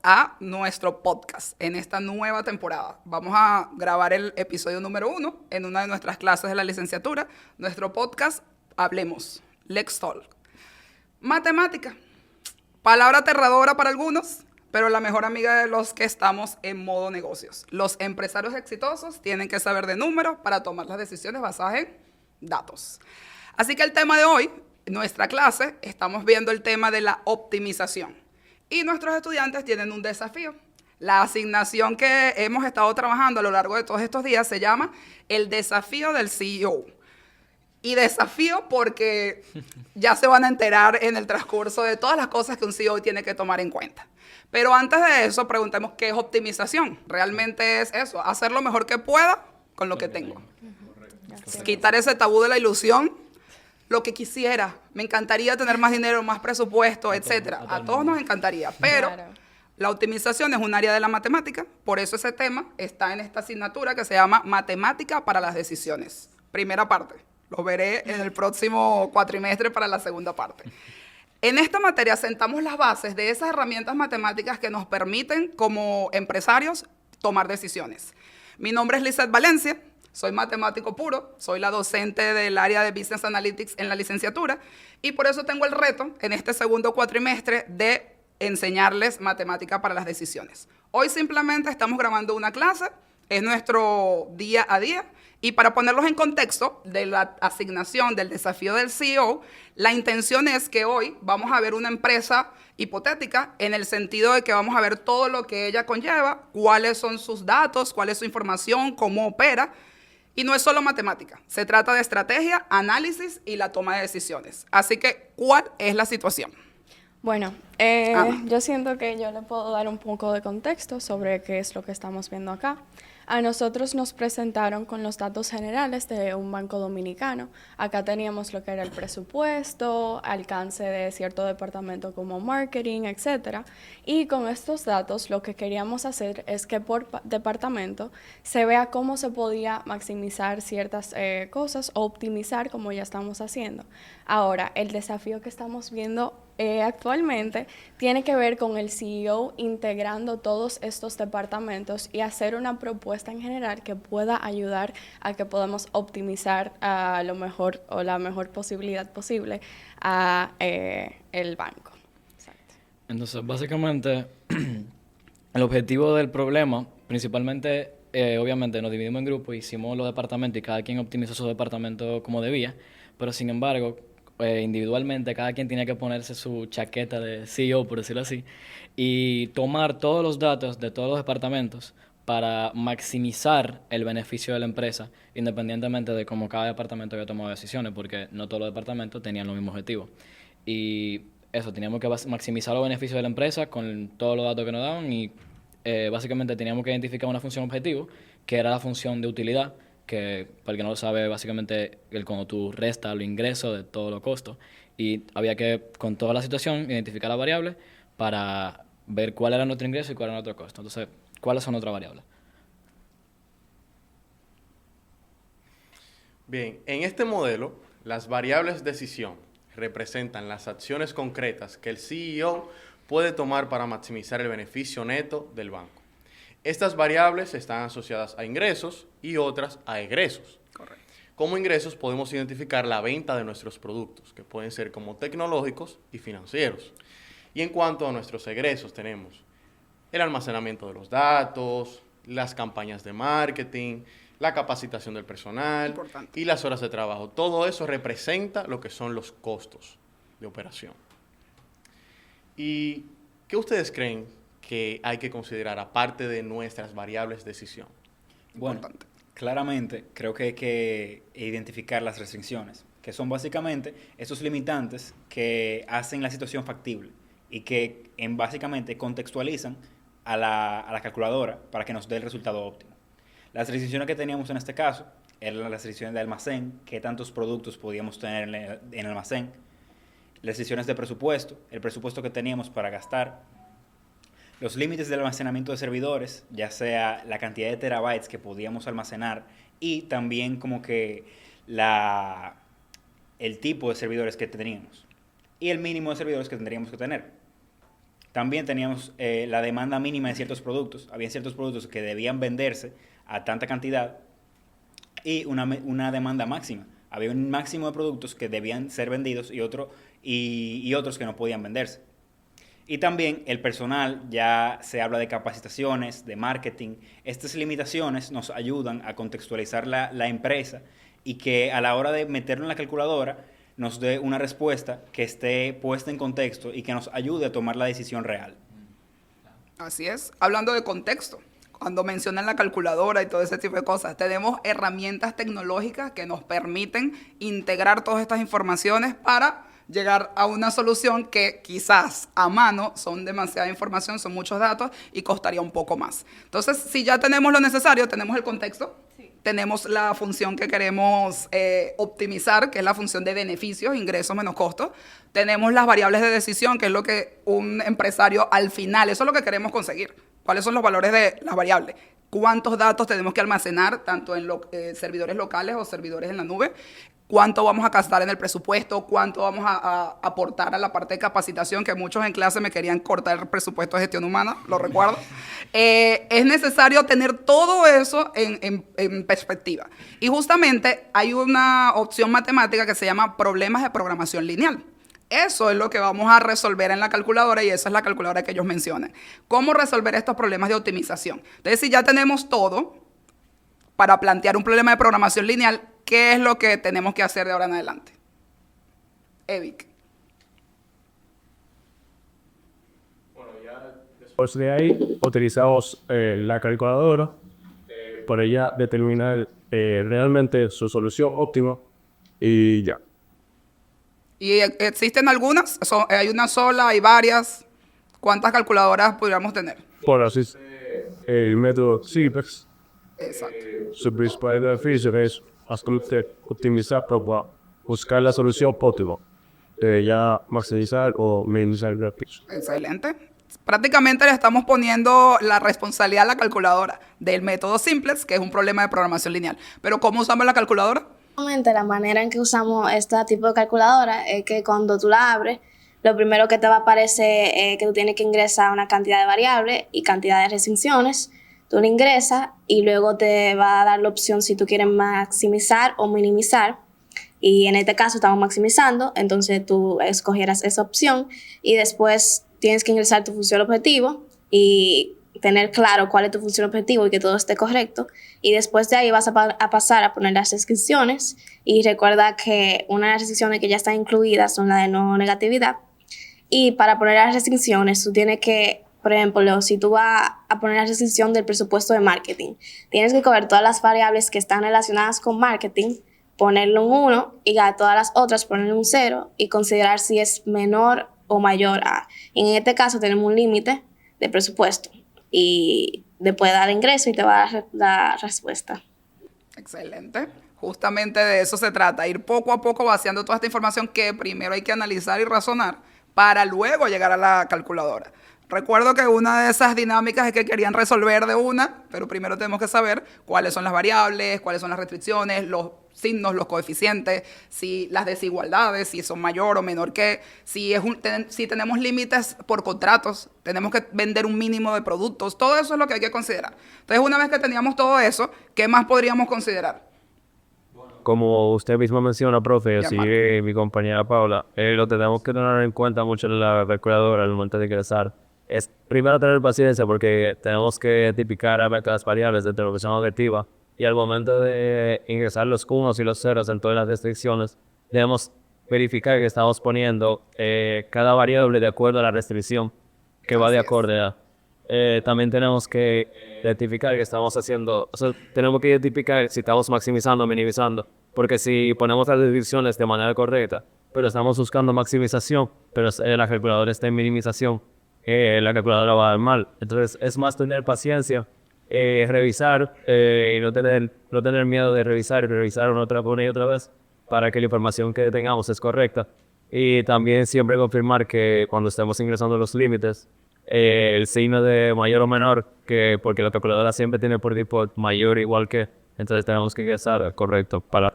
a nuestro podcast en esta nueva temporada. Vamos a grabar el episodio número 1 en una de nuestras clases de la licenciatura. Nuestro podcast, Hablemos, Let's Talk. Matemática, palabra aterradora para algunos, pero la mejor amiga de los que estamos en modo negocios. Los empresarios exitosos tienen que saber de números para tomar las decisiones basadas en datos. Así que el tema de hoy, en nuestra clase, estamos viendo el tema de la optimización. Y nuestros estudiantes tienen un desafío. La asignación que hemos estado trabajando a lo largo de todos estos días se llama el desafío del CEO. Y desafío porque ya se van a enterar en el transcurso de todas las cosas que un CEO tiene que tomar en cuenta. Pero antes de eso, preguntemos qué es optimización. Realmente es eso, hacer lo mejor que pueda con lo que tengo. Quitar ese tabú de la ilusión, lo que quisiera. Me encantaría tener más dinero, más presupuesto, etcétera. A todos nos encantaría, pero la optimización es un área de la matemática, por eso ese tema está en esta asignatura que se llama Matemática para las Decisiones. Primera parte. Lo veré en el próximo cuatrimestre para la segunda parte. En esta materia sentamos las bases de esas herramientas matemáticas que nos permiten, como empresarios, tomar decisiones. Mi nombre es Lizeth Valencia, soy matemático puro, soy la docente del área de Business Analytics en la licenciatura y por eso tengo el reto en este segundo cuatrimestre de enseñarles matemática para las decisiones. Hoy simplemente estamos grabando una clase, es nuestro día a día. Y para ponerlos en contexto de la asignación del desafío del CEO, la intención es que hoy vamos a ver una empresa hipotética en el sentido de que vamos a ver todo lo que ella conlleva, cuáles son sus datos, cuál es su información, cómo opera. Y no es solo matemática, se trata de estrategia, análisis y la toma de decisiones. Así que, ¿cuál es la situación? Bueno, yo siento que yo le puedo dar un poco de contexto sobre qué es lo que estamos viendo acá. A nosotros nos presentaron con los datos generales de un banco dominicano. Acá teníamos lo que era el presupuesto, alcance de cierto departamento como marketing, etcétera. Y con estos datos lo que queríamos hacer es que por departamento se vea cómo se podía maximizar ciertas cosas o optimizar como ya estamos haciendo. Ahora, el desafío que estamos viendo actualmente tiene que ver con el CEO integrando todos estos departamentos y hacer una propuesta en general que pueda ayudar a que podamos optimizar a lo mejor o la mejor posibilidad posible a el banco. Exacto. Entonces, básicamente, el objetivo del problema, principalmente, obviamente nos dividimos en grupos, hicimos los departamentos y cada quien optimizó su departamento como debía, pero sin embargo, individualmente cada quien tenía que ponerse su chaqueta de CEO, por decirlo así, y tomar todos los datos de todos los departamentos para maximizar el beneficio de la empresa, independientemente de cómo cada departamento había tomado decisiones, porque no todos los departamentos tenían los mismos objetivos. Y eso, teníamos que maximizar los beneficios de la empresa con todos los datos que nos daban y básicamente teníamos que identificar una función objetivo, que era la función de utilidad, que para el que no lo sabe, básicamente cuando tú restas los ingresos de todos los costos, y había que, con toda la situación, identificar las variables para ver cuál era nuestro ingreso y cuál era nuestro costo. Entonces, ¿cuáles son nuestras variables? Bien, en este modelo, las variables de decisión representan las acciones concretas que el CEO puede tomar para maximizar el beneficio neto del banco. Estas variables están asociadas a ingresos y otras a egresos. Correcto. Como ingresos podemos identificar la venta de nuestros productos, que pueden ser como tecnológicos y financieros. Y en cuanto a nuestros egresos tenemos el almacenamiento de los datos, las campañas de marketing, la capacitación del personal Importante. y las horas de trabajo. Todo eso representa lo que son los costos de operación. ¿Y qué ustedes creen que hay que considerar aparte de nuestras variables de decisión? Bueno, claramente creo que hay que identificar las restricciones, que son básicamente esos limitantes que hacen la situación factible y que básicamente contextualizan a la calculadora para que nos dé el resultado óptimo. Las restricciones que teníamos en este caso eran las restricciones de almacén, qué tantos productos podíamos tener en el almacén, las restricciones de presupuesto, el presupuesto que teníamos para gastar, los límites del almacenamiento de servidores, ya sea la cantidad de terabytes que podíamos almacenar y también como que el tipo de servidores que teníamos y el mínimo de servidores que tendríamos que tener. También teníamos la demanda mínima de ciertos productos. Había ciertos productos que debían venderse a tanta cantidad y una demanda máxima. Había un máximo de productos que debían ser vendidos y otros que no podían venderse. Y también el personal, ya se habla de capacitaciones, de marketing. Estas limitaciones nos ayudan a contextualizar la empresa y que a la hora de meterlo en la calculadora nos dé una respuesta que esté puesta en contexto y que nos ayude a tomar la decisión real. Así es. Hablando de contexto, cuando mencionan la calculadora y todo ese tipo de cosas, tenemos herramientas tecnológicas que nos permiten integrar todas estas informaciones para llegar a una solución que quizás a mano son demasiada información, son muchos datos y costaría un poco más. Entonces, si ya tenemos lo necesario, tenemos el contexto, tenemos la función que queremos optimizar, que es la función de beneficios, ingresos menos costos. Tenemos las variables de decisión, que es lo que un empresario al final, eso es lo que queremos conseguir. ¿Cuáles son los valores de las variables? ¿Cuántos datos tenemos que almacenar, tanto en servidores locales o servidores en la nube? ¿Cuánto vamos a gastar en el presupuesto? ¿Cuánto vamos a aportar a la parte de capacitación? Que muchos en clase me querían cortar el presupuesto de gestión humana, lo recuerdo. Es necesario tener todo eso en perspectiva. Y justamente hay una opción matemática que se llama problemas de programación lineal. Eso es lo que vamos a resolver en la calculadora y esa es la calculadora que ellos mencionan. ¿Cómo resolver estos problemas de optimización? Entonces, si ya tenemos todo para plantear un problema de programación lineal, ¿qué es lo que tenemos que hacer de ahora en adelante? Evic. Después de ahí, utilizamos la calculadora para ya determinar realmente su solución óptima y ya. ¿Y existen algunas? ¿Hay una sola? ¿Hay varias? ¿Cuántas calculadoras podríamos tener? Por así el método Simplex, Exacto. su principal beneficio es optimizar para buscar la solución óptima, ya maximizar o minimizar el recurso. Excelente. Prácticamente le estamos poniendo la responsabilidad a la calculadora del método Simplex, que es un problema de programación lineal. Pero ¿cómo usamos la calculadora? La manera en que usamos este tipo de calculadora es que cuando tú la abres, lo primero que te va a aparecer es que tú tienes que ingresar una cantidad de variables y cantidad de restricciones. Tú la ingresas y luego te va a dar la opción si tú quieres maximizar o minimizar. Y en este caso estamos maximizando, entonces tú escogieras esa opción y después tienes que ingresar tu función objetivo y tener claro cuál es tu función objetivo y que todo esté correcto. Y después de ahí vas a pasar a poner las restricciones. Y recuerda que una de las restricciones que ya están incluidas son las de no negatividad. Y para poner las restricciones, tú tienes que, por ejemplo, si tú vas a poner la restricción del presupuesto de marketing, tienes que coger todas las variables que están relacionadas con marketing, ponerlo en 1 y a todas las otras ponerle un 0 y considerar si es menor o mayor a. Y en este caso tenemos un límite de presupuesto. Y después dar ingreso y te va a dar la respuesta. Excelente. Justamente de eso se trata, ir poco a poco vaciando toda esta información que primero hay que analizar y razonar para luego llegar a la calculadora. Recuerdo que una de esas dinámicas es que querían resolver de una, pero primero tenemos que saber cuáles son las variables, cuáles son las restricciones, los signos, los coeficientes, si las desigualdades, si son mayor o menor que, si tenemos límites por contratos, tenemos que vender un mínimo de productos, todo eso es lo que hay que considerar. Entonces, una vez que teníamos todo eso, ¿qué más podríamos considerar? Como usted mismo menciona, profe, así mi compañera Paula, lo tenemos que tener en cuenta mucho en la calculadora al momento de ingresar. Es primero tener paciencia porque tenemos que tipificar las variables de lo que son objetivas y al momento de ingresar los unos y los ceros en todas las restricciones, debemos verificar que estamos poniendo cada variable de acuerdo a la restricción que va de acorde a. También tenemos que identificar que estamos haciendo, o sea, tenemos que identificar si estamos maximizando o minimizando, porque si ponemos las restricciones de manera correcta, pero estamos buscando maximización, pero la calculadora está en minimización, la calculadora va a dar mal. Entonces es más tener paciencia, revisar y no tener miedo de revisar una y otra vez para que la información que tengamos es correcta. Y también siempre confirmar que cuando estemos ingresando los límites, el signo de mayor o menor, que porque la calculadora siempre tiene por default mayor igual que, entonces tenemos que ingresar correcto para.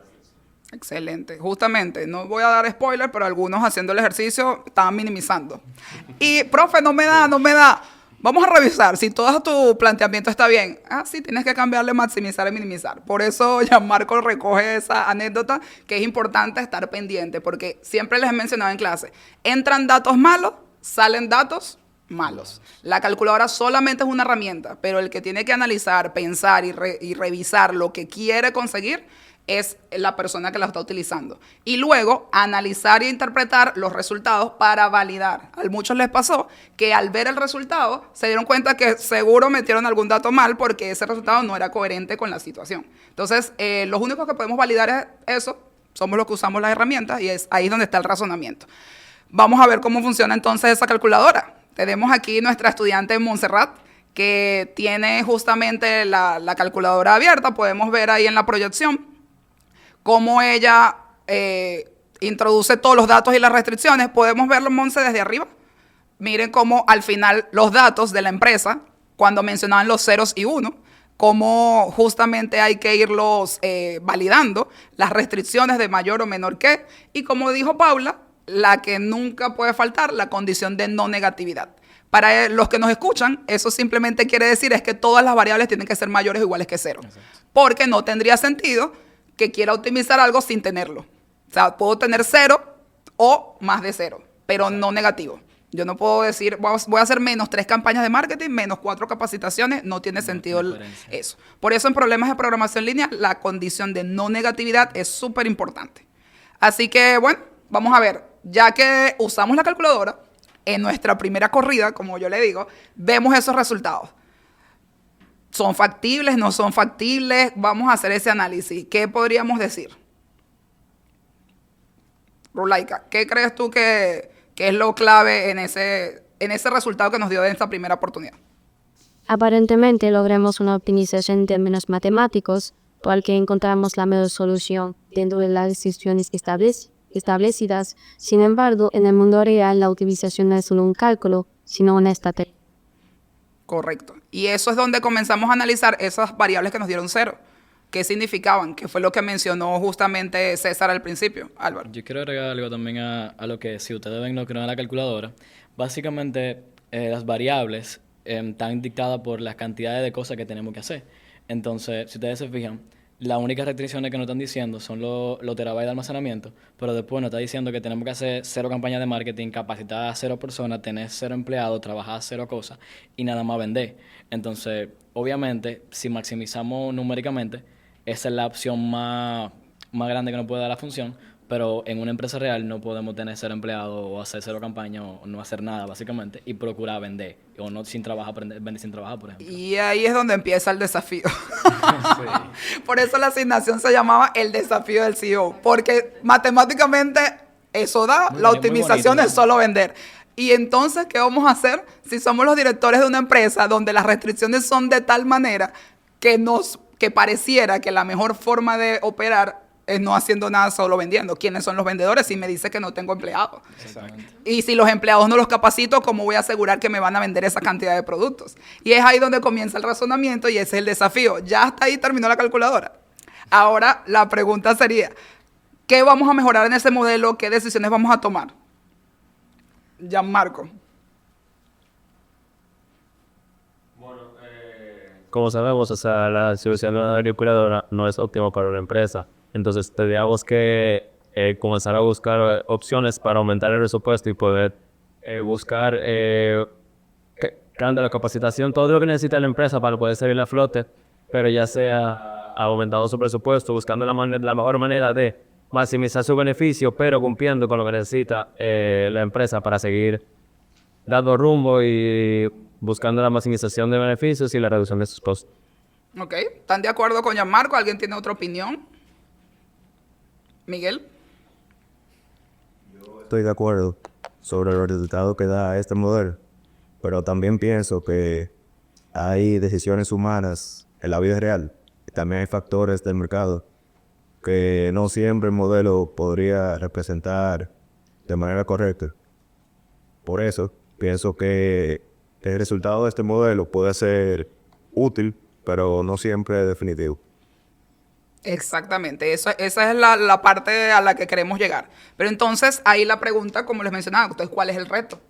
Excelente. Justamente, no voy a dar spoiler, pero algunos haciendo el ejercicio estaban minimizando. Y, profe, no me da. Vamos a revisar si todo tu planteamiento está bien. Ah, sí, tienes que cambiarle maximizar y minimizar. Por eso Gianmarco recoge esa anécdota, que es importante estar pendiente, porque siempre les he mencionado en clase, entran datos malos, salen datos malos. La calculadora solamente es una herramienta, pero el que tiene que analizar, pensar y revisar lo que quiere conseguir es la persona que la está utilizando. Y luego analizar e interpretar los resultados para validar. A muchos les pasó que al ver el resultado se dieron cuenta que seguro metieron algún dato mal porque ese resultado no era coherente con la situación. Entonces, los únicos que podemos validar es eso, somos los que usamos las herramientas y es ahí donde está el razonamiento. Vamos a ver cómo funciona entonces esa calculadora. Tenemos aquí nuestra estudiante Montserrat, que tiene justamente la calculadora abierta. Podemos ver ahí en la proyección cómo ella introduce todos los datos y las restricciones. Podemos verlo, Monse, desde arriba. Miren cómo al final los datos de la empresa, cuando mencionaban los ceros y unos, cómo justamente hay que irlos validando, las restricciones de mayor o menor que, y como dijo Paula, la que nunca puede faltar, la condición de no negatividad. Para los que nos escuchan, eso simplemente quiere decir es que todas las variables tienen que ser mayores o iguales que cero. Exacto. Porque no tendría sentido que quiera optimizar algo sin tenerlo. O sea, puedo tener 0 o más de 0, pero no negativo. Yo no puedo decir, voy a hacer menos 3 campañas de marketing, menos 4 capacitaciones, no tiene sentido eso. Por eso en problemas de programación lineal, la condición de no negatividad es súper importante. Así que, bueno, vamos a ver, ya que usamos la calculadora, en nuestra primera corrida, como yo le digo, vemos esos resultados. ¿Son factibles? ¿No son factibles? Vamos a hacer ese análisis. ¿Qué podríamos decir? Rulaika, ¿qué crees tú que es lo clave en ese resultado que nos dio de esta primera oportunidad? Aparentemente logramos una optimización en términos matemáticos, porque encontramos la mejor solución dentro de las restricciones establecidas. Sin embargo, en el mundo real la optimización no es solo un cálculo, sino una estrategia. Correcto. Y eso es donde comenzamos a analizar esas variables que nos dieron 0. ¿Qué significaban? Que fue lo que mencionó justamente César al principio. Álvaro. Yo quiero agregar algo también a lo que, si ustedes ven lo que no es la calculadora, básicamente las variables están dictadas por las cantidades de cosas que tenemos que hacer. Entonces, si ustedes se fijan, las únicas restricciones que nos están diciendo son los terabytes de almacenamiento, pero después nos está diciendo que tenemos que hacer 0 campañas de marketing, capacitar a 0 personas, tener 0 empleados, trabajar 0 cosas y nada más vender. Entonces, obviamente, si maximizamos numéricamente, esa es la opción más grande que nos puede dar la función, pero en una empresa real no podemos tener 0 empleados o hacer 0 campañas o no hacer nada, básicamente, y procurar vender, o no sin trabajar, vender sin trabajar, por ejemplo. Y ahí es donde empieza el desafío. Sí. Por eso la asignación se llamaba el desafío del CEO, porque matemáticamente eso da, la optimización es solo vender. Y entonces, ¿qué vamos a hacer si somos los directores de una empresa donde las restricciones son de tal manera que pareciera que la mejor forma de operar es no haciendo nada, solo vendiendo? ¿Quiénes son los vendedores si me dice que no tengo empleados? Exactamente. Y si los empleados no los capacito, ¿cómo voy a asegurar que me van a vender esa cantidad de productos? Y es ahí donde comienza el razonamiento y ese es el desafío. Ya hasta ahí terminó la calculadora. Ahora la pregunta sería, ¿qué vamos a mejorar en ese modelo? ¿Qué decisiones vamos a tomar? Gianmarco. Como sabemos, o sea, la distribución de una calculadora no es óptima para una empresa. Entonces, tendríamos que comenzar a buscar opciones para aumentar el presupuesto y poder buscar creando la capacitación, todo lo que necesita la empresa para poder salir a flote, pero ya sea aumentando su presupuesto, buscando la mejor manera de maximizar su beneficio, pero cumpliendo con lo que necesita la empresa para seguir dando rumbo y buscando la maximización de beneficios y la reducción de sus costos. Ok, ¿están de acuerdo con Gianmarco? ¿Alguien tiene otra opinión? Miguel. Yo estoy de acuerdo sobre los resultados que da este modelo, pero también pienso que hay decisiones humanas en la vida real y también hay factores del mercado que no siempre el modelo podría representar de manera correcta. Por eso pienso que el resultado de este modelo puede ser útil, pero no siempre definitivo. Exactamente, esa es la parte a la que queremos llegar. Pero entonces, ahí la pregunta, como les mencionaba, entonces, ¿cuál es el reto?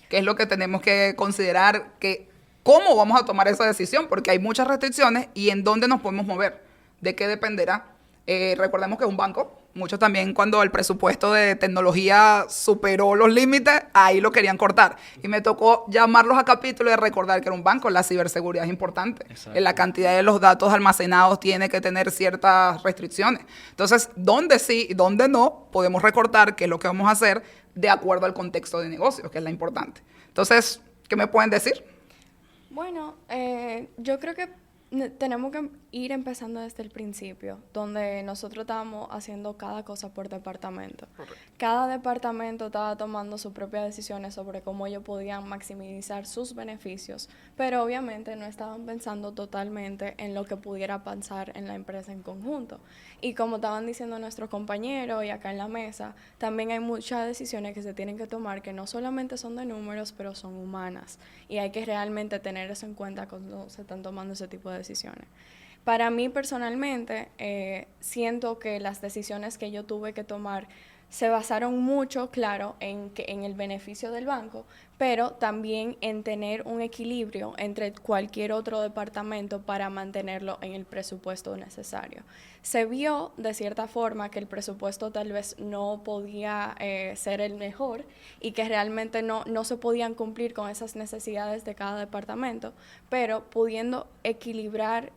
¿Qué es lo que tenemos que considerar? ¿Cómo vamos a tomar esa decisión? Porque hay muchas restricciones y en dónde nos podemos mover, de qué dependerá. Recordemos que es un banco. Muchos también cuando el presupuesto de tecnología superó los límites, ahí lo querían cortar. Y me tocó llamarlos a capítulo y recordar que era un banco. La ciberseguridad es importante. La cantidad de los datos almacenados tiene que tener ciertas restricciones. Entonces, ¿dónde sí y dónde no podemos recortar? ¿Qué es lo que vamos a hacer de acuerdo al contexto de negocios, que es la importante? Entonces, ¿qué me pueden decir? Bueno, yo creo que tenemos que ir empezando desde el principio, donde nosotros estábamos haciendo cada cosa por departamento. Correcto. Cada departamento estaba tomando sus propias decisiones sobre cómo ellos podían maximizar sus beneficios, pero obviamente no estaban pensando totalmente en lo que pudiera pasar en la empresa en conjunto. Y como estaban diciendo nuestros compañeros y acá en la mesa, también hay muchas decisiones que se tienen que tomar que no solamente son de números, pero son humanas. Y hay que realmente tener eso en cuenta cuando se están tomando ese tipo de decisiones. Para mí personalmente, siento que las decisiones que yo tuve que tomar se basaron mucho, claro, en el beneficio del banco, pero también en tener un equilibrio entre cualquier otro departamento para mantenerlo en el presupuesto necesario. Se vio de cierta forma que el presupuesto tal vez no podía ser el mejor y que realmente no se podían cumplir con esas necesidades de cada departamento, pero pudiendo equilibrar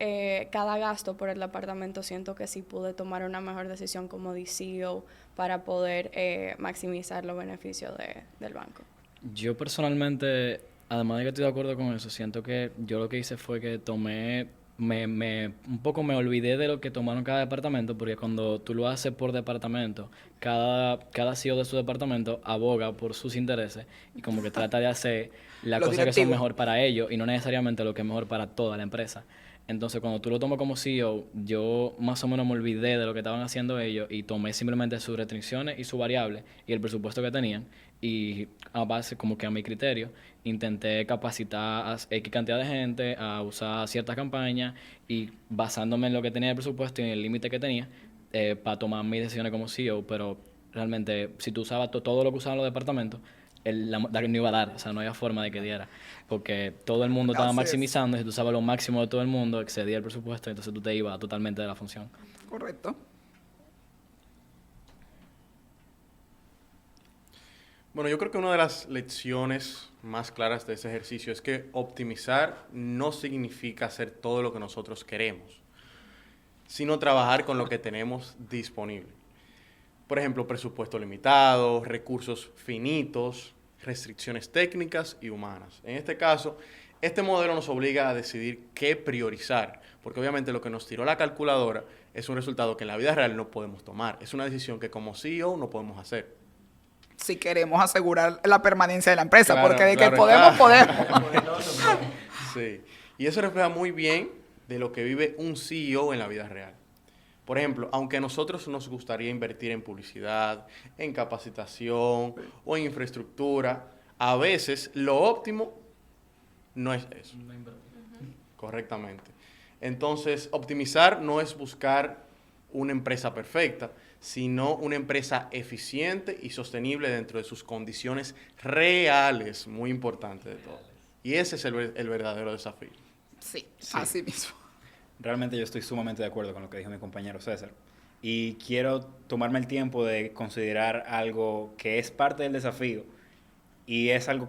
cada gasto por el departamento, siento que sí pude tomar una mejor decisión como DCO para poder maximizar los beneficios del banco. Yo personalmente, además de que estoy de acuerdo con eso, siento que yo lo que hice fue que un poco me olvidé de lo que tomaron cada departamento, porque cuando tú lo haces por departamento, cada CEO de su departamento aboga por sus intereses y como que trata de hacer las cosas que son mejor para ellos y no necesariamente lo que es mejor para toda la empresa. Entonces, cuando tú lo tomas como CEO, yo más o menos me olvidé de lo que estaban haciendo ellos y tomé simplemente sus restricciones y sus variables y el presupuesto que tenían y a base, como que a mi criterio, intenté capacitar a X cantidad de gente a usar ciertas campañas y basándome en lo que tenía el presupuesto y en el límite que tenía para tomar mis decisiones como CEO, pero realmente si tú usabas todo lo que usaban los departamentos, no iba a dar, o sea, no había forma de que diera, porque todo el mundo estaba maximizando, y si tú sabes lo máximo de todo el mundo, excedía el presupuesto, entonces tú te ibas totalmente de la función. Correcto. Bueno, yo creo que una de las lecciones más claras de ese ejercicio es que optimizar no significa hacer todo lo que nosotros queremos, sino trabajar con lo que tenemos disponible. Por ejemplo, presupuesto limitado, recursos finitos, restricciones técnicas y humanas. En este caso, este modelo nos obliga a decidir qué priorizar, porque obviamente lo que nos tiró la calculadora es un resultado que en la vida real no podemos tomar. Es una decisión que como CEO no podemos hacer. Si queremos asegurar la permanencia de la empresa, Claro, porque de claro, que podemos, claro. podemos. Sí, y eso refleja muy bien de lo que vive un CEO en la vida real. Por ejemplo, aunque a nosotros nos gustaría invertir en publicidad, en capacitación o en infraestructura, a veces lo óptimo no es eso. Correctamente. Entonces, optimizar no es buscar una empresa perfecta, sino una empresa eficiente y sostenible dentro de sus condiciones reales, muy importante de todo. Y ese es el verdadero desafío. Sí, así mismo. Realmente yo estoy sumamente de acuerdo con lo que dijo mi compañero César. Y quiero tomarme el tiempo de considerar algo que es parte del desafío y es algo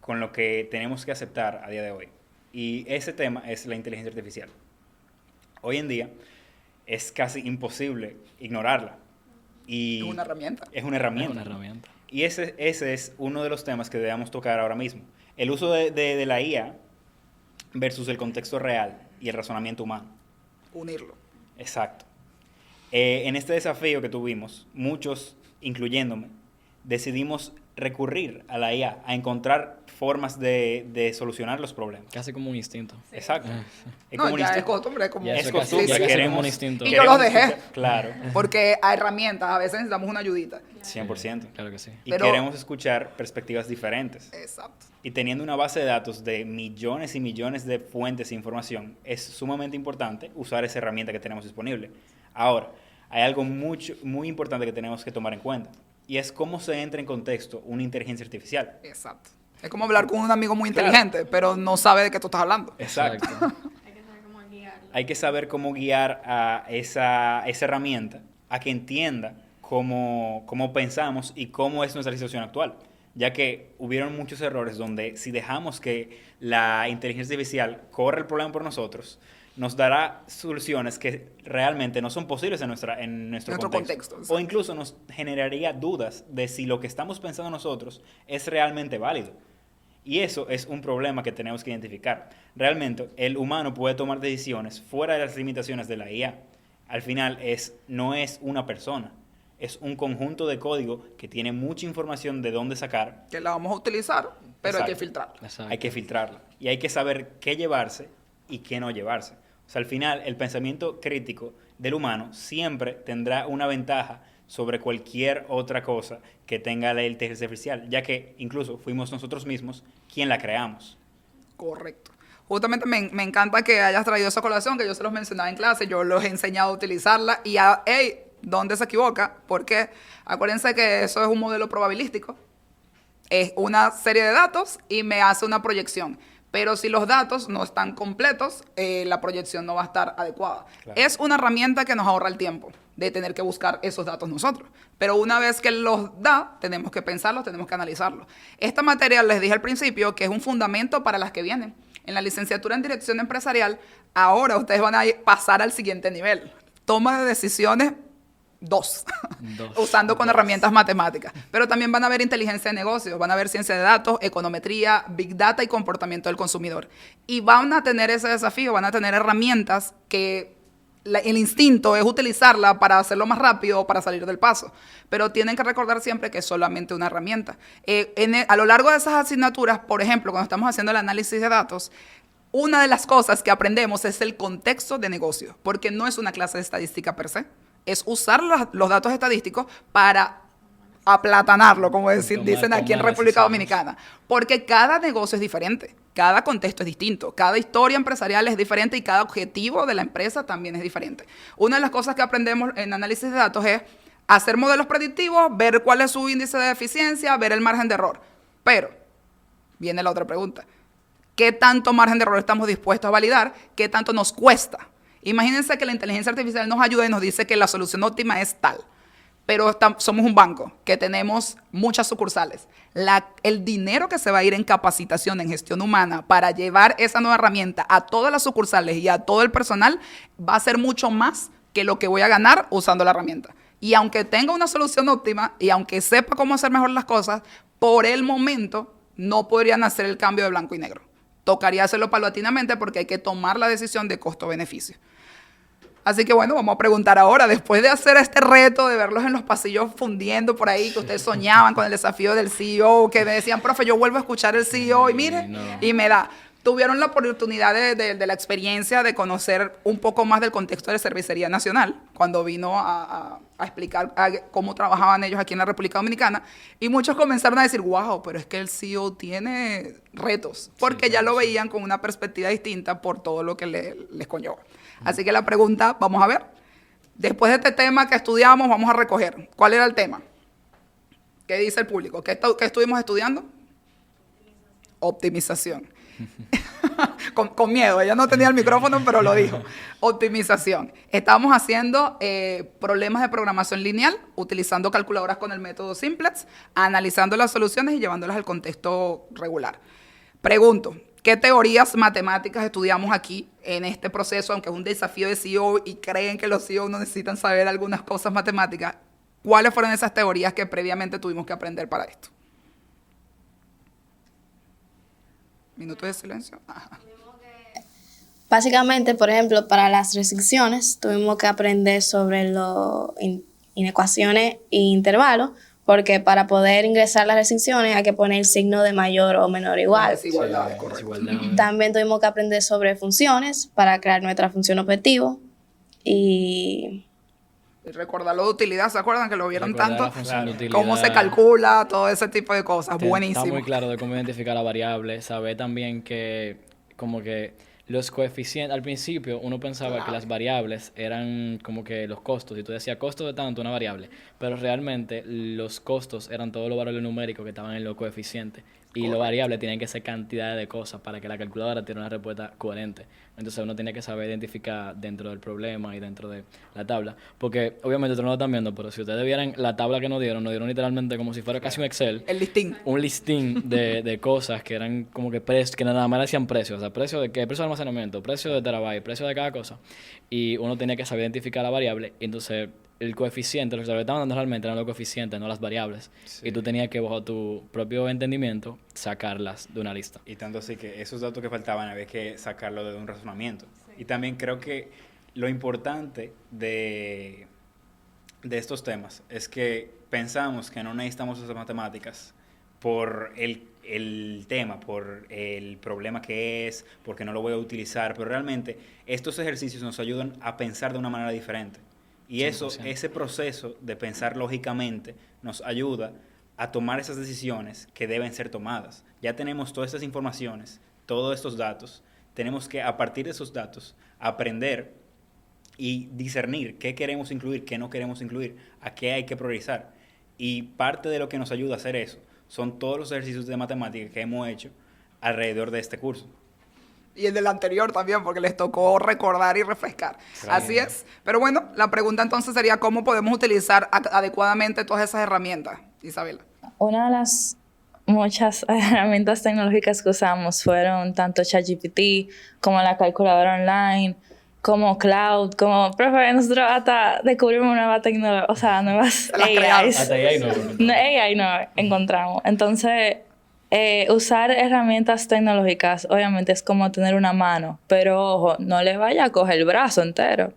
con lo que tenemos que aceptar a día de hoy. Y ese tema es la inteligencia artificial. Hoy en día es casi imposible ignorarla. Y Es una herramienta. Es una herramienta. Es una herramienta. Y ese es uno de los temas que debemos tocar ahora mismo. El uso de la IA versus el contexto real y el razonamiento humano. Unirlo. Exacto. En este desafío que tuvimos, muchos, incluyéndome, decidimos recurrir a la IA, a encontrar formas de solucionar los problemas. Casi como un instinto. Exacto. No, como un ya es instinto. costumbre, es como... Ya Es eso casi- costumbre, ya casi queremos- como un instinto. Y yo los dejé. Claro, Porque hay herramientas, a veces necesitamos una ayudita. 100%. Claro que sí. Y Pero- queremos escuchar perspectivas diferentes. Exacto. Y teniendo una base de datos de millones y millones de fuentes de información, es sumamente importante usar esa herramienta que tenemos disponible. Ahora, hay algo muy importante que tenemos que tomar en cuenta, y es cómo se entra en contexto una inteligencia artificial. Exacto. Es como hablar con un amigo muy Claro. inteligente, pero no sabe de qué tú estás hablando. Exacto. Hay que saber cómo guiar a esa herramienta a que entienda cómo pensamos y cómo es nuestra situación actual. Ya que hubieron muchos errores donde si dejamos que la inteligencia artificial corra el problema por nosotros, nos dará soluciones que realmente no son posibles en nuestro contexto. exacto. O incluso nos generaría dudas de si lo que estamos pensando nosotros es realmente válido. Y eso es un problema que tenemos que identificar. Realmente, el humano puede tomar decisiones fuera de las limitaciones de la IA. Al final, no es una persona. Es un conjunto de código que tiene mucha información de dónde sacar. Que la vamos a utilizar, pero hay que Exacto. filtrarla. Exacto. Hay que filtrarla. Y hay que saber qué llevarse y qué no llevarse. O sea, al final, el pensamiento crítico del humano siempre tendrá una ventaja sobre cualquier otra cosa que tenga la inteligencia artificial, ya que incluso fuimos nosotros mismos quien la creamos. Correcto. Justamente me encanta que hayas traído esa colación, que yo se los mencionaba en clase, yo los he enseñado a utilizarla y hey, ¿dónde se equivoca? Porque acuérdense que eso es un modelo probabilístico. Es una serie de datos y me hace una proyección. Pero si los datos no están completos, la proyección no va a estar adecuada. Claro. Es una herramienta que nos ahorra el tiempo de tener que buscar esos datos nosotros. Pero una vez que los da, tenemos que pensarlos, tenemos que analizarlos. Esta materia, les dije al principio, que es un fundamento para las que vienen. En la licenciatura en Dirección Empresarial, ahora ustedes van a pasar al siguiente nivel. Toma de decisiones 2, usando con herramientas matemáticas. Pero también van a ver inteligencia de negocios, van a ver ciencia de datos, econometría, big data y comportamiento del consumidor. Y van a tener ese desafío, van a tener herramientas que el instinto es utilizarla para hacerlo más rápido o para salir del paso. Pero tienen que recordar siempre que es solamente una herramienta. A lo largo de esas asignaturas, por ejemplo, cuando estamos haciendo el análisis de datos, una de las cosas que aprendemos es el contexto de negocio, porque no es una clase de estadística per se. Es usar los datos estadísticos para aplatanarlo, como dicen aquí en República Dominicana. Porque cada negocio es diferente, cada contexto es distinto, cada historia empresarial es diferente y cada objetivo de la empresa también es diferente. Una de las cosas que aprendemos en análisis de datos es hacer modelos predictivos, ver cuál es su índice de eficiencia, ver el margen de error. Pero viene la otra pregunta. ¿Qué tanto margen de error estamos dispuestos a validar? ¿Qué tanto nos cuesta? Imagínense que la inteligencia artificial nos ayuda y nos dice que la solución óptima es tal, pero somos un banco que tenemos muchas sucursales. El dinero que se va a ir en capacitación, en gestión humana, para llevar esa nueva herramienta a todas las sucursales y a todo el personal, va a ser mucho más que lo que voy a ganar usando la herramienta. Y aunque tenga una solución óptima y aunque sepa cómo hacer mejor las cosas, por el momento no podrían hacer el cambio de blanco y negro. Tocaría hacerlo paulatinamente porque hay que tomar la decisión de costo-beneficio. Así que bueno, vamos a preguntar ahora, después de hacer este reto, de verlos en los pasillos fundiendo por ahí, que ustedes soñaban con el desafío del CEO, que me decían, profe, yo vuelvo a escuchar el CEO y mire, y me da. Tuvieron la oportunidad de la experiencia de conocer un poco más del contexto de Cervecería Nacional, cuando vino a explicar cómo trabajaban ellos aquí en la República Dominicana, y muchos comenzaron a decir, wow, pero es que el CEO tiene retos, porque ya lo veían con una perspectiva distinta por todo lo que les conlleva. Así que la pregunta, vamos a ver, después de este tema que estudiamos, vamos a recoger. ¿Cuál era el tema? ¿Qué dice el público? ¿Qué estuvimos estudiando? Optimización. con miedo, ella no tenía el micrófono, pero lo dijo. Optimización. Estábamos haciendo problemas de programación lineal, utilizando calculadoras con el método Simplex, analizando las soluciones y llevándolas al contexto regular. Pregunto, ¿qué teorías matemáticas estudiamos aquí en este proceso, aunque es un desafío de CEO y creen que los CEO no necesitan saber algunas cosas matemáticas? ¿Cuáles fueron esas teorías que previamente tuvimos que aprender para esto? Minutos de silencio. Ajá. Básicamente, por ejemplo, para las restricciones tuvimos que aprender sobre inecuaciones e intervalos, porque para poder ingresar las restricciones hay que poner el signo de mayor o menor o igual. Desigualdad, correcto. También tuvimos que aprender sobre funciones para crear nuestra función objetivo y Y recordarlo de utilidad, ¿se acuerdan que lo vieron Recordar tanto? la función de utilidad. Cómo se calcula, todo ese tipo de cosas. Está Buenísimo. muy claro de cómo identificar la variable. Saber también que como que los coeficientes, al principio uno pensaba que las variables eran como que los costos, y tú decías costo de tanto una variable, pero realmente los costos eran todos los valores numéricos que estaban en los coeficientes, y los variables tenían que ser cantidades de cosas para que la calculadora tuviera una respuesta coherente. Entonces uno tiene que saber identificar dentro del problema y dentro de la tabla, porque obviamente ustedes no lo están viendo, pero si ustedes vieran la tabla que nos dieron literalmente como si fuera casi un Excel. El listín. Un listín de cosas que eran como que que nada más decían precios, o sea, precio de qué, precio de almacenamiento, precio de terabyte, precio de cada cosa, y uno tenía que saber identificar la variable, y entonces el coeficiente, lo que se estaban dando realmente eran los coeficientes, no las variables, y tú tenías que bajo tu propio entendimiento sacarlas de una lista. Y tanto así que esos datos que faltaban había que sacarlo de un razonamiento. Y también creo que lo importante de estos temas es que pensamos que no necesitamos esas matemáticas por el tema, por el problema que es, porque no lo voy a utilizar, pero realmente estos ejercicios nos ayudan a pensar de una manera diferente. Y eso, 100%. ese proceso de pensar lógicamente nos ayuda a tomar esas decisiones que deben ser tomadas. Ya tenemos todas estas informaciones, todos estos datos, tenemos que a partir de esos datos aprender y discernir qué queremos incluir, qué no queremos incluir, a qué hay que priorizar. Y parte de lo que nos ayuda a hacer eso son todos los ejercicios de matemática que hemos hecho alrededor de este curso. Y el del anterior también, porque les tocó recordar y refrescar. Claro. Así es. Pero bueno, la pregunta entonces sería cómo podemos utilizar adecuadamente todas esas herramientas, Isabela. Una de las muchas herramientas tecnológicas que usamos fueron tanto ChatGPT como la calculadora online, como Cloud, como, profe, nosotros hasta descubrimos nuevas tecnologías, o sea, nuevas AIs. Hasta ahí no. AI no encontramos. Entonces, usar herramientas tecnológicas obviamente es como tener una mano, pero ojo, no le vaya a coger el brazo entero.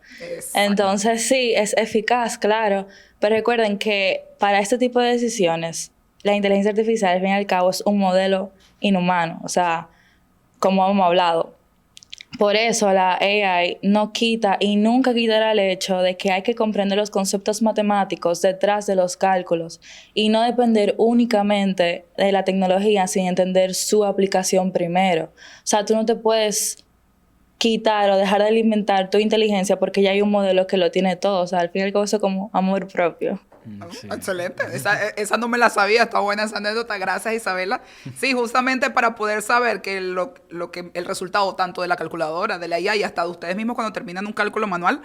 Entonces sí, es eficaz, claro, pero recuerden que para este tipo de decisiones la inteligencia artificial al fin y al cabo es un modelo inhumano, o sea, como hemos hablado. Por eso la AI no quita y nunca quitará el hecho de que hay que comprender los conceptos matemáticos detrás de los cálculos y no depender únicamente de la tecnología sin entender su aplicación primero. O sea, tú no te puedes quitar o dejar de alimentar tu inteligencia porque ya hay un modelo que lo tiene todo. O sea, al fin y al cabo eso es como amor propio. Sí. Excelente. Esa no me la sabía. Está buena esa anécdota. Gracias, Isabela. Sí, justamente para poder saber que el resultado tanto de la calculadora, de la IA y hasta de ustedes mismos cuando terminan un cálculo manual,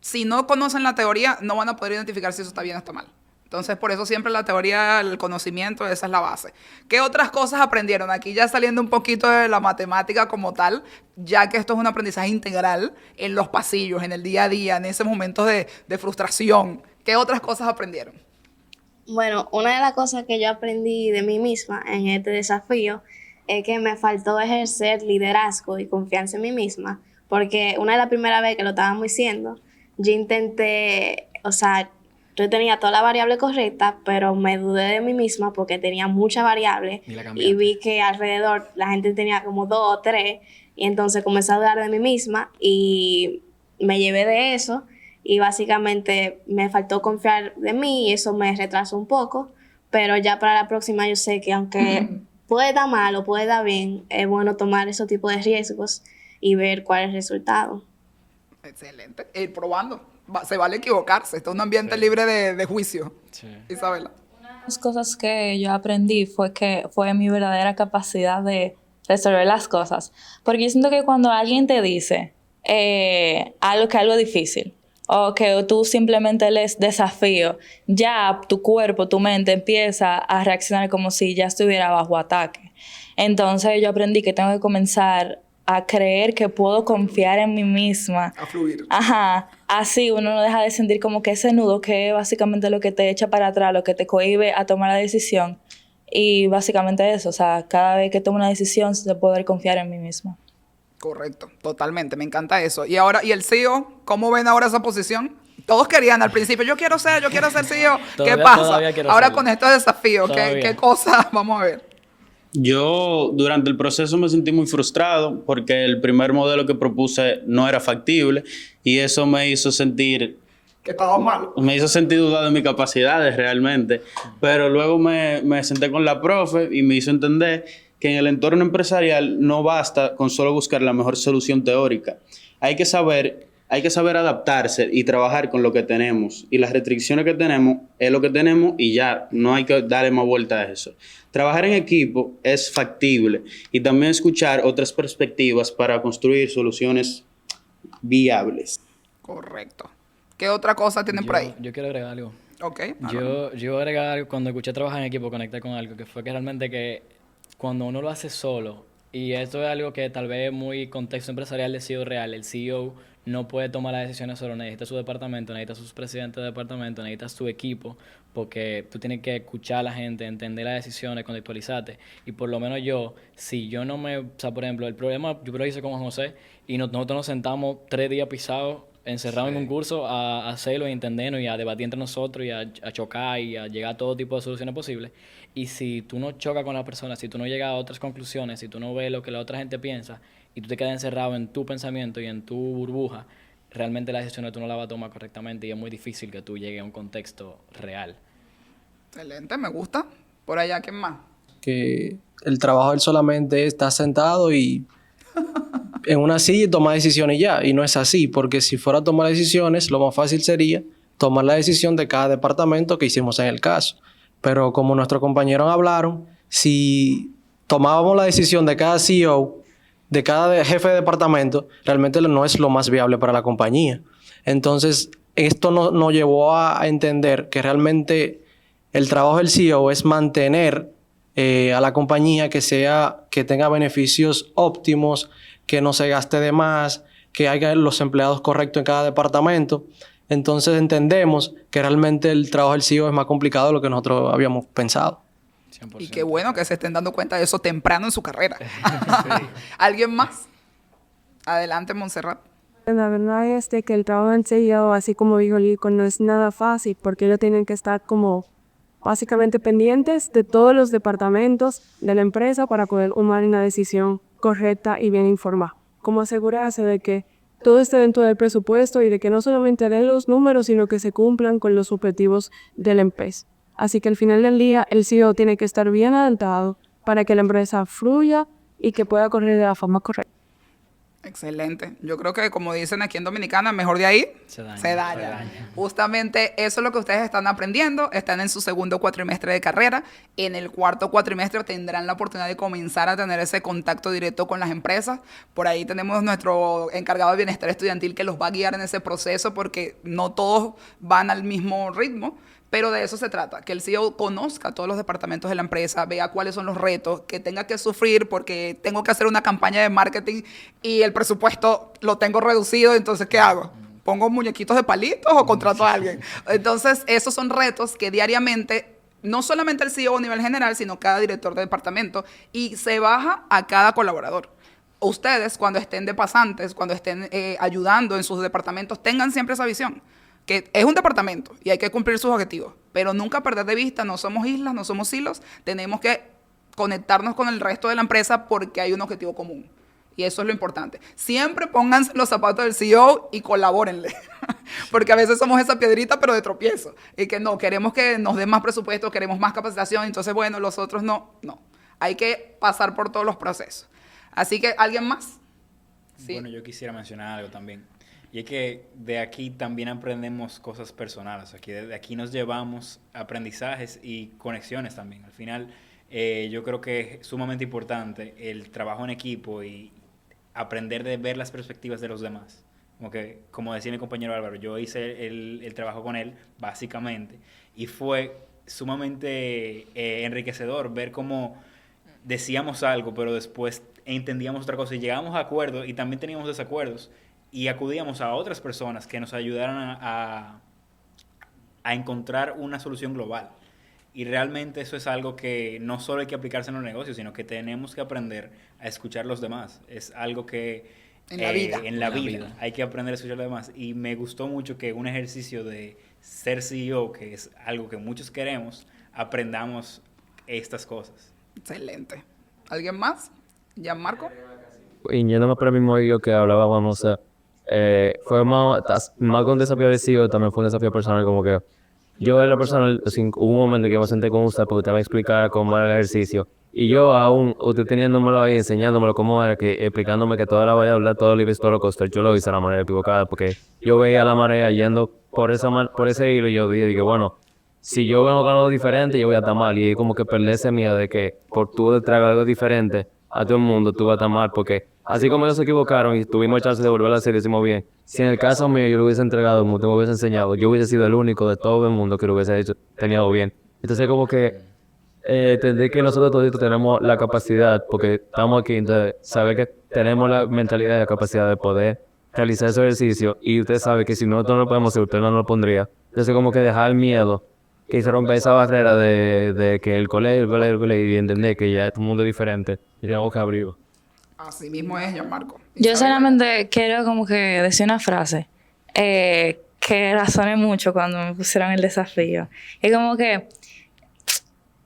si no conocen la teoría, no van a poder identificar si eso está bien o está mal. Entonces, por eso siempre la teoría, el conocimiento, esa es la base. ¿Qué otras cosas aprendieron? Aquí ya saliendo un poquito de la matemática como tal, ya que esto es un aprendizaje integral en los pasillos, en el día a día, en ese momento de frustración. ¿Qué otras cosas aprendieron? Bueno, una de las cosas que yo aprendí de mí misma en este desafío es que me faltó ejercer liderazgo y confianza en mí misma, porque una de las primeras veces que lo estábamos diciendo, yo intenté, o sea, yo tenía toda la variable correcta, pero me dudé de mí misma porque tenía muchas variables y vi que alrededor la gente tenía como 2 o 3 y entonces comencé a dudar de mí misma y me llevé de eso y básicamente me faltó confiar de mí y eso me retrasó un poco, pero ya para la próxima yo sé que aunque puede dar mal o puede dar bien, es bueno tomar esos tipos de riesgos y ver cuál es el resultado. Excelente. Ir probando. Se vale equivocarse. Esto es un ambiente libre de juicio. Sí. Isabela. Una de las cosas que yo aprendí fue mi verdadera capacidad de resolver las cosas. Porque yo siento que cuando alguien te dice algo difícil o que tú simplemente les desafío, ya tu cuerpo, tu mente empieza a reaccionar como si ya estuviera bajo ataque. Entonces yo aprendí que tengo que comenzar a creer que puedo confiar en mí misma. A fluir. Ajá. Así uno no deja de sentir como que ese nudo que es básicamente lo que te echa para atrás, lo que te cohíbe a tomar la decisión. Y básicamente eso, o sea, cada vez que tomo una decisión, se poder confiar en mí misma. Correcto, totalmente, me encanta eso. Y ahora, ¿y el CEO? ¿Cómo ven ahora esa posición? Todos querían al principio, yo quiero ser CEO. ¿Qué Todavía- pasa? todavía quiero Ahora serlo. con estos desafíos, Todavía. ¿qué cosas vamos a ver? Yo durante el proceso me sentí muy frustrado porque el primer modelo que propuse no era factible y eso me hizo sentir Que estaba mal. dudar de mis capacidades realmente, pero luego me senté con la profe y me hizo entender que en el entorno empresarial no basta con solo buscar la mejor solución teórica. Hay que saber adaptarse y trabajar con lo que tenemos. Y las restricciones que tenemos es lo que tenemos y ya, no hay que darle más vuelta a eso. Trabajar en equipo es factible y también escuchar otras perspectivas para construir soluciones viables. Correcto. ¿Qué otra cosa tienen por ahí? Yo quiero agregar algo. Ok. Yo voy a agregar algo, cuando escuché trabajar en equipo, conecté con algo, que fue que realmente que cuando uno lo hace solo, y esto es algo que tal vez muy contexto empresarial de CEO real, el CEO no puede tomar las decisiones solo, necesita su departamento, necesita sus presidentes de departamento, necesita su equipo, porque tú tienes que escuchar a la gente, entender las decisiones, contextualizarte. Y por lo menos yo, si yo no me... O sea, por ejemplo, el problema, yo lo hice con Juan José, y nosotros nos sentamos 3 días pisados, encerrados en un curso, a hacerlo y entendernos, y a debatir entre nosotros, y a chocar, y a llegar a todo tipo de soluciones posibles. Y si tú no chocas con la persona, si tú no llegas a otras conclusiones, si tú no ves lo que la otra gente piensa, y tú te quedas encerrado en tu pensamiento y en tu burbuja, realmente las decisiones tú no las vas a tomar correctamente y es muy difícil que tú llegues a un contexto real. Excelente, me gusta. Por allá, ¿quién más? Que el trabajo él solamente está sentado y en una silla y toma decisiones y ya. Y no es así, porque si fuera a tomar decisiones, lo más fácil sería tomar la decisión de cada departamento que hicimos en el caso. Pero como nuestros compañeros hablaron, si tomábamos la decisión de cada CEO, de cada jefe de departamento, realmente no es lo más viable para la compañía. Entonces, esto nos llevó a entender que realmente el trabajo del CEO es mantener a la compañía que tenga beneficios óptimos, que no se gaste de más, que haya los empleados correctos en cada departamento. Entonces entendemos que realmente el trabajo del CEO es más complicado de lo que nosotros habíamos pensado. 100%. Y qué bueno que se estén dando cuenta de eso temprano en su carrera. ¿Alguien más? Adelante, Montserrat. La verdad es de que el trabajo en CEO, así como dijo Lico, no es nada fácil porque ellos tienen que estar como básicamente pendientes de todos los departamentos de la empresa para poder tomar una decisión correcta y bien informada. Como asegurarse de que todo esté dentro del presupuesto y de que no solamente den los números, sino que se cumplan con los objetivos de la empresa. Así que al final del día, el CEO tiene que estar bien adelantado para que la empresa fluya y que pueda correr de la forma correcta. Excelente. Yo creo que, como dicen aquí en Dominicana, mejor de ahí Se daña. se daña. Justamente eso es lo que ustedes están aprendiendo. Están en su segundo cuatrimestre de carrera. En el cuarto cuatrimestre tendrán la oportunidad de comenzar a tener ese contacto directo con las empresas. Por ahí tenemos nuestro encargado de bienestar estudiantil que los va a guiar en ese proceso porque no todos van al mismo ritmo. Pero de eso se trata, que el CEO conozca todos los departamentos de la empresa, vea cuáles son los retos, que tenga que sufrir porque tengo que hacer una campaña de marketing y el presupuesto lo tengo reducido, entonces ¿qué hago? ¿Pongo muñequitos de palitos o contrato a alguien? Entonces, esos son retos que diariamente, no solamente el CEO a nivel general, sino cada director de departamento, y se baja a cada colaborador. Ustedes, cuando estén de pasantes, cuando estén ayudando en sus departamentos, tengan siempre esa visión. Que es un departamento y hay que cumplir sus objetivos, pero nunca perder de vista, no somos islas, no somos silos, tenemos que conectarnos con el resto de la empresa porque hay un objetivo común. Y eso es lo importante. Siempre pónganse los zapatos del CEO y colabórenle. Porque a veces somos esa piedrita, pero de tropiezo. Y que no, queremos que nos den más presupuesto, queremos más capacitación, entonces, bueno, los otros no. No. Hay que pasar por todos los procesos. Así que, ¿alguien más? Sí. Bueno, yo quisiera mencionar algo también. Y es que de aquí también aprendemos cosas personales. De aquí nos llevamos aprendizajes y conexiones también. Al final, yo creo que es sumamente importante el trabajo en equipo y aprender de ver las perspectivas de los demás. Como decía mi compañero Álvaro, yo hice el trabajo con él, básicamente, y fue sumamente enriquecedor ver cómo decíamos algo, pero después entendíamos otra cosa y llegábamos a acuerdos y también teníamos desacuerdos. Y acudíamos a otras personas que nos ayudaran a encontrar una solución global. Y realmente eso es algo que no solo hay que aplicarse en los negocios, sino que tenemos que aprender a escuchar a los demás. Es algo que En la vida. En la vida. Hay que aprender a escuchar a los demás. Y me gustó mucho que un ejercicio de ser CEO, que es algo que muchos queremos, aprendamos estas cosas. Excelente. ¿Alguien más? ¿Gianmarco? Y yéndome por el mismo hilo que hablábamos, fue más que un desafío de CEO, también fue un desafío personal, como que yo en la persona, hubo un momento que me senté con usted porque usted me explicaba cómo era el ejercicio. Y yo aún, usted teniéndomelo ahí, enseñándomelo cómo era, explicándome que toda la variable, todo el IBEX, todo lo costo, yo lo hice de la manera equivocada, porque yo veía la marea yendo por ese hilo y yo dije, bueno, si yo veo algo diferente, yo voy a estar mal. Y como que perder ese miedo de que por tú de traer algo diferente a todo el mundo, tú vas a estar mal, porque así como ellos se equivocaron y tuvimos chance de volver a hacer y hicimos bien, si en el caso mío yo lo hubiese entregado, como te me hubiese enseñado, yo hubiese sido el único de todo el mundo que lo hubiese tenido bien. Entonces como que entender que nosotros todos tenemos la capacidad, porque estamos aquí, entonces saber que tenemos la mentalidad y la capacidad de poder realizar ese ejercicio, y usted sabe que si nosotros no lo podemos hacer, usted no lo pondría. Entonces como que dejar el miedo, que se rompe esa barrera de que el colegio, y entender que ya todo el mundo es diferente, y tenemos que abrirlo. Así mismo es, Gianmarco. Yo solamente quiero como que decir una frase que razoné mucho cuando me pusieron el desafío. Es como que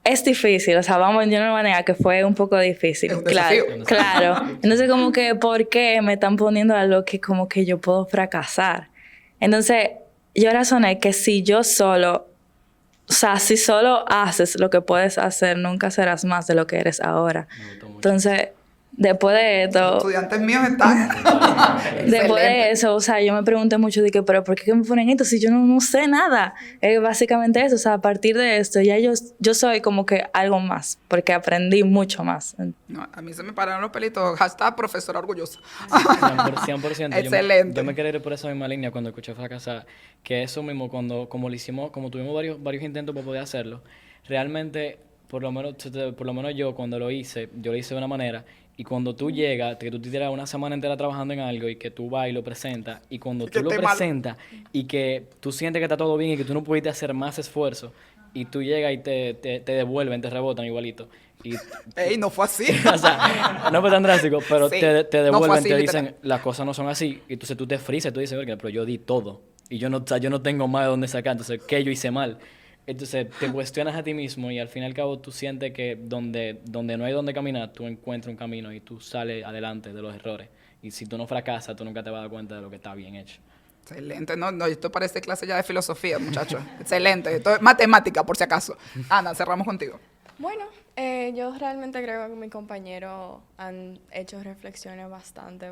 es difícil, o sea, vamos, yo no me voy a negar que fue un poco difícil. Es un desafío. Claro. Entonces como que, ¿por qué me están poniendo algo que como que yo puedo fracasar? Entonces, yo razoné que si yo solo... O sea, si solo haces lo que puedes hacer, nunca serás más de lo que eres ahora. Entonces, después de esto... Los estudiantes míos están... Después de eso, o sea, yo me pregunté mucho de que, pero ¿por qué me ponen esto si yo no sé nada? Es básicamente eso, o sea, a partir de esto ya yo soy como que algo más, porque aprendí mucho más. No, a mí se me pararon los pelitos. Hashtag profesora orgullosa. 100%. Excelente. Yo me quedé por esa misma línea cuando escuché fracasar, que eso mismo, como lo hicimos, como tuvimos varios intentos para poder hacerlo, realmente, por lo menos yo cuando lo hice de una manera. Y cuando tú llegas, que tú te tiras una semana entera trabajando en algo y que tú vas y lo presentas, y cuando tú lo presentas y que tú sientes que está todo bien y que tú no pudiste hacer más esfuerzo, y tú llegas y te devuelven, te rebotan igualito. Y, ¡Ey, no fue así! O sea, no fue tan drástico, pero sí, te devuelven, no así, te dicen, las cosas no son así, y entonces tú te frisas, tú dices, pero yo di todo, y yo no tengo más de dónde sacar, entonces, ¿qué yo hice mal? Entonces te cuestionas a ti mismo y al fin y al cabo tú sientes que donde no hay donde caminar, tú encuentras un camino y tú sales adelante de los errores. Y si tú no fracasas, tú nunca te vas a dar cuenta de lo que está bien hecho. Excelente. No, esto parece clase ya de filosofía, muchachos. Excelente. Esto es matemática, por si acaso. Ana, cerramos contigo. Bueno, yo realmente creo que mis compañeros han hecho reflexiones bastante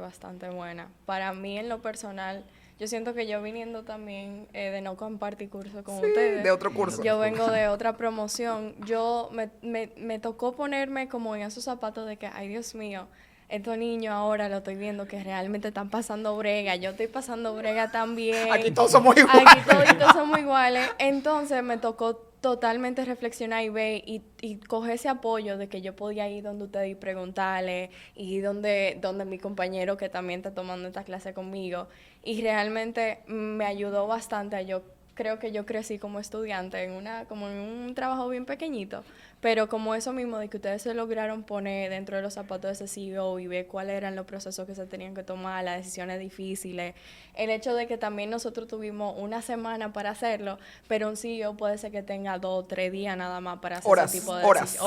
buenas. Para mí, en lo personal... Yo siento que yo viniendo también de no compartir curso con ustedes. De otro curso. Yo vengo de otra promoción. Yo me tocó ponerme como en esos zapatos de que, ay Dios mío, estos niños ahora lo estoy viendo que realmente están pasando brega. Yo estoy pasando brega también. Aquí todos somos iguales. Aquí todos somos iguales. Entonces me tocó totalmente reflexionar y ver y coger ese apoyo de que yo podía ir donde ustedes y preguntarle y donde mi compañero que también está tomando esta clase conmigo y realmente me ayudó bastante. Yo creo que yo crecí como estudiante como en un trabajo bien pequeñito, pero como eso mismo de que ustedes se lograron poner dentro de los zapatos de ese CEO y ver cuáles eran los procesos que se tenían que tomar, las decisiones difíciles, el hecho de que también nosotros tuvimos una semana para hacerlo, pero un CEO puede ser que tenga 2 o 3 días nada más para hacer ese tipo de horas,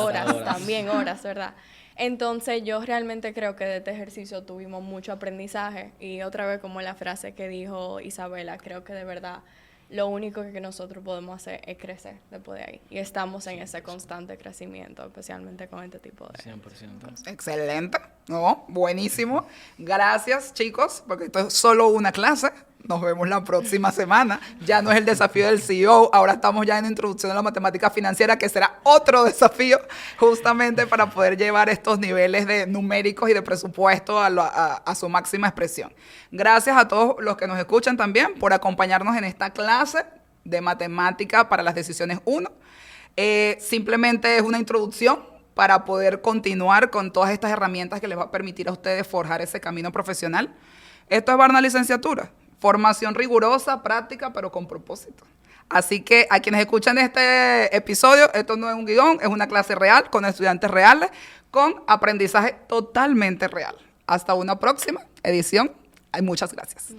también horas, ¿verdad? Entonces yo realmente creo que de este ejercicio tuvimos mucho aprendizaje y otra vez como la frase que dijo Isabela, creo que de verdad lo único que nosotros podemos hacer es crecer después de ahí. Y estamos en ese constante crecimiento, especialmente con este tipo de... 100%. Excelente. No, buenísimo. Gracias, chicos, porque esto es solo una clase. Nos vemos la próxima semana. Ya no es el desafío del CEO. Ahora estamos ya en introducción a la matemática financiera, que será otro desafío justamente para poder llevar estos niveles de numéricos y de presupuesto a su máxima expresión. Gracias a todos los que nos escuchan también por acompañarnos en esta clase de matemática para las decisiones 1. Simplemente es una introducción para poder continuar con todas estas herramientas que les va a permitir a ustedes forjar ese camino profesional. Esto es Barna Licenciatura. Formación rigurosa, práctica, pero con propósito. Así que a quienes escuchan este episodio, esto no es un guión, es una clase real, con estudiantes reales, con aprendizaje totalmente real. Hasta una próxima. edición. Muchas gracias.